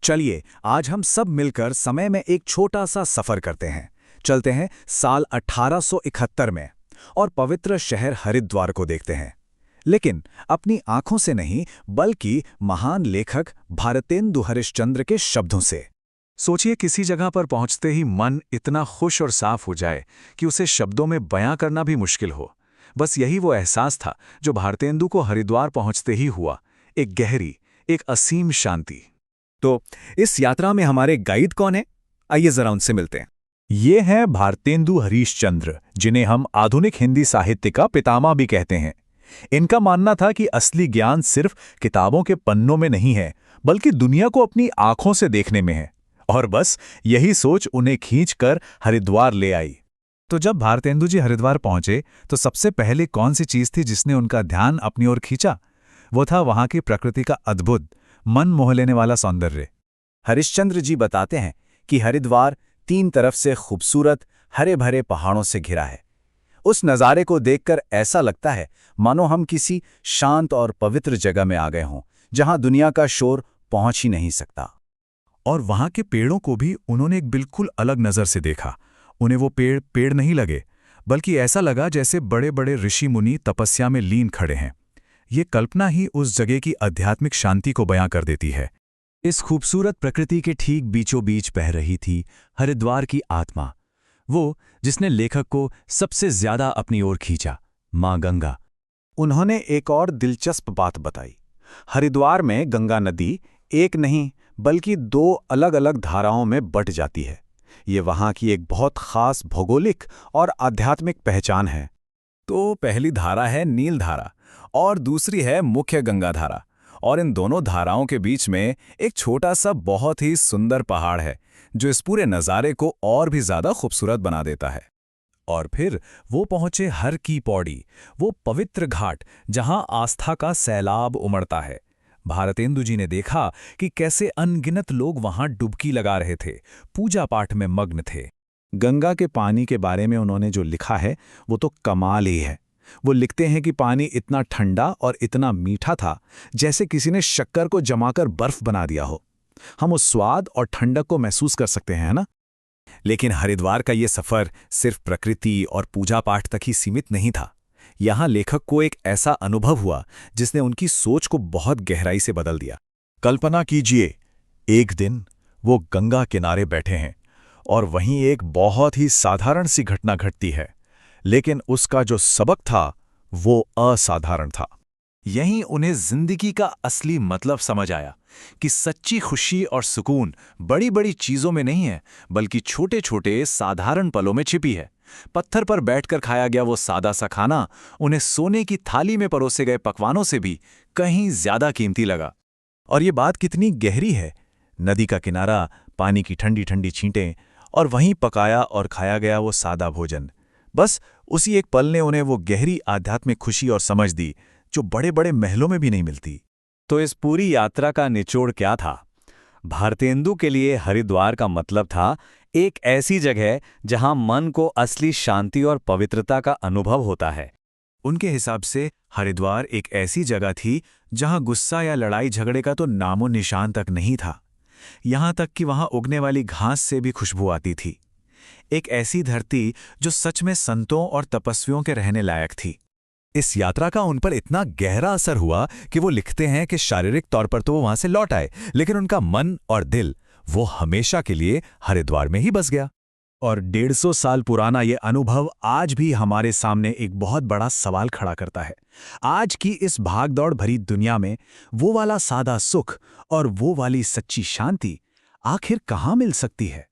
चलिए आज हम सब मिलकर समय में एक छोटा सा सफर करते हैं। चलते हैं साल 1871 में और पवित्र शहर हरिद्वार को देखते हैं। लेकिन अपनी आंखों से नहीं, बल्कि महान लेखक भारतेंदु हरिश्चंद्र के शब्दों से। सोचिए, किसी जगह पर पहुंचते ही मन इतना खुश और साफ हो जाए कि उसे शब्दों में बयां करना भी मुश्किल हो। बस यही वो एहसास था जो भारतेंदु को हरिद्वार पहुंचते ही हुआ। एक गहरी, एक असीम शांति। तो इस यात्रा में हमारे गाइड कौन है? आइए जरा उनसे मिलते हैं। ये हैं भारतेंदु हरीशचंद्र, जिन्हें हम आधुनिक हिंदी साहित्य का पितामह भी कहते हैं। इनका मानना था कि असली ज्ञान सिर्फ किताबों के पन्नों में नहीं है, बल्कि दुनिया को अपनी आंखों से देखने में है। और बस यही सोच उन्हें खींचकर हरिद्वार ले आई। तो जब भारतेंदु जी हरिद्वार पहुंचे तो सबसे पहले कौन सी चीज थी जिसने उनका ध्यान अपनी ओर खींचा? वो था वहां की प्रकृति का अद्भुत, मन मोह लेने वाला सौंदर्य। हरिश्चंद्र जी बताते हैं कि हरिद्वार 3 तरफ से खूबसूरत हरे भरे पहाड़ों से घिरा है। उस नज़ारे को देखकर ऐसा लगता है मानो हम किसी शांत और पवित्र जगह में आ गए हों, जहां दुनिया का शोर पहुंच ही नहीं सकता। और वहां के पेड़ों को भी उन्होंने एक बिल्कुल अलग नजर से देखा। उन्हें वो पेड़ पेड़ नहीं लगे, बल्कि ऐसा लगा जैसे बड़े बड़े ऋषि मुनि तपस्या में लीन खड़े हैं। ये कल्पना ही उस जगह की आध्यात्मिक शांति को बयां कर देती है। इस खूबसूरत प्रकृति के ठीक बीचों बीच बह रही थी हरिद्वार की आत्मा, वो जिसने लेखक को सबसे ज्यादा अपनी ओर खींचा, मां गंगा। उन्होंने एक और दिलचस्प बात बताई। हरिद्वार में गंगा नदी एक नहीं बल्कि 2 अलग-अलग धाराओं में बट जाती है। ये वहां की एक बहुत खास भौगोलिक और आध्यात्मिक पहचान है। तो पहली धारा है नील धारा और दूसरी है मुख्य गंगा धारा। और इन दोनों धाराओं के बीच में एक छोटा सा बहुत ही सुंदर पहाड़ है, जो इस पूरे नज़ारे को और भी ज्यादा खूबसूरत बना देता है। और फिर वो पहुंचे हर की पौड़ी, वो पवित्र घाट जहां आस्था का सैलाब उमड़ता है। भारतेंदु जी ने देखा कि कैसे अनगिनत लोग वहां डुबकी लगा रहे थे, पूजा पाठ में मग्न थे। गंगा के पानी के बारे में उन्होंने जो लिखा है वो तो कमाल ही है। वो लिखते हैं कि पानी इतना ठंडा और इतना मीठा था जैसे किसी ने शक्कर को जमाकर बर्फ बना दिया हो। हम उस स्वाद और ठंडक को महसूस कर सकते हैं, है ना? लेकिन हरिद्वार का ये सफर सिर्फ प्रकृति और पूजा पाठ तक ही सीमित नहीं था। यहाँ लेखक को एक ऐसा अनुभव हुआ जिसने उनकी सोच को बहुत गहराई से बदल दिया। कल्पना कीजिए, एक दिन वो गंगा किनारे बैठे हैं और वहीं एक बहुत ही साधारण सी घटना घटती है, लेकिन उसका जो सबक था वो असाधारण था। यहीं उन्हें जिंदगी का असली मतलब समझ आया कि सच्ची खुशी और सुकून बड़ी बड़ी चीजों में नहीं है, बल्कि छोटे छोटे साधारण पलों में छिपी है। पत्थर पर बैठकर खाया गया वो सादा सा खाना उन्हें सोने की थाली में परोसे गए पकवानों से भी कहीं ज्यादा कीमती लगा। और ये बात कितनी गहरी है। नदी का किनारा, पानी की ठंडी ठंडी छींटें और वहीं पकाया और खाया गया वो सादा भोजन। बस उसी एक पल ने उन्हें वो गहरी आध्यात्मिक खुशी और समझ दी जो बड़े बड़े महलों में भी नहीं मिलती। तो इस पूरी यात्रा का निचोड़ क्या था? भारतेंदु के लिए हरिद्वार का मतलब था एक ऐसी जगह जहां मन को असली शांति और पवित्रता का अनुभव होता है। उनके हिसाब से हरिद्वार एक ऐसी जगह थी जहां गुस्सा या लड़ाई झगड़े का तो नामो निशान तक नहीं था। यहां तक कि वहां उगने वाली घास से भी खुशबू आती थी। एक ऐसी धरती जो सच में संतों और तपस्वियों के रहने लायक थी। इस यात्रा का उन पर इतना गहरा असर हुआ कि वो लिखते हैं कि शारीरिक तौर पर तो वो वहां से लौट आए, लेकिन उनका मन और दिल वो हमेशा के लिए हरिद्वार में ही बस गया। और 150 साल पुराना ये अनुभव आज भी हमारे सामने एक बहुत बड़ा सवाल खड़ा करता है। आज की इस भागदौड़ भरी दुनिया में वो वाला सादा सुख और वो वाली सच्ची शांति आखिर कहाँ मिल सकती है?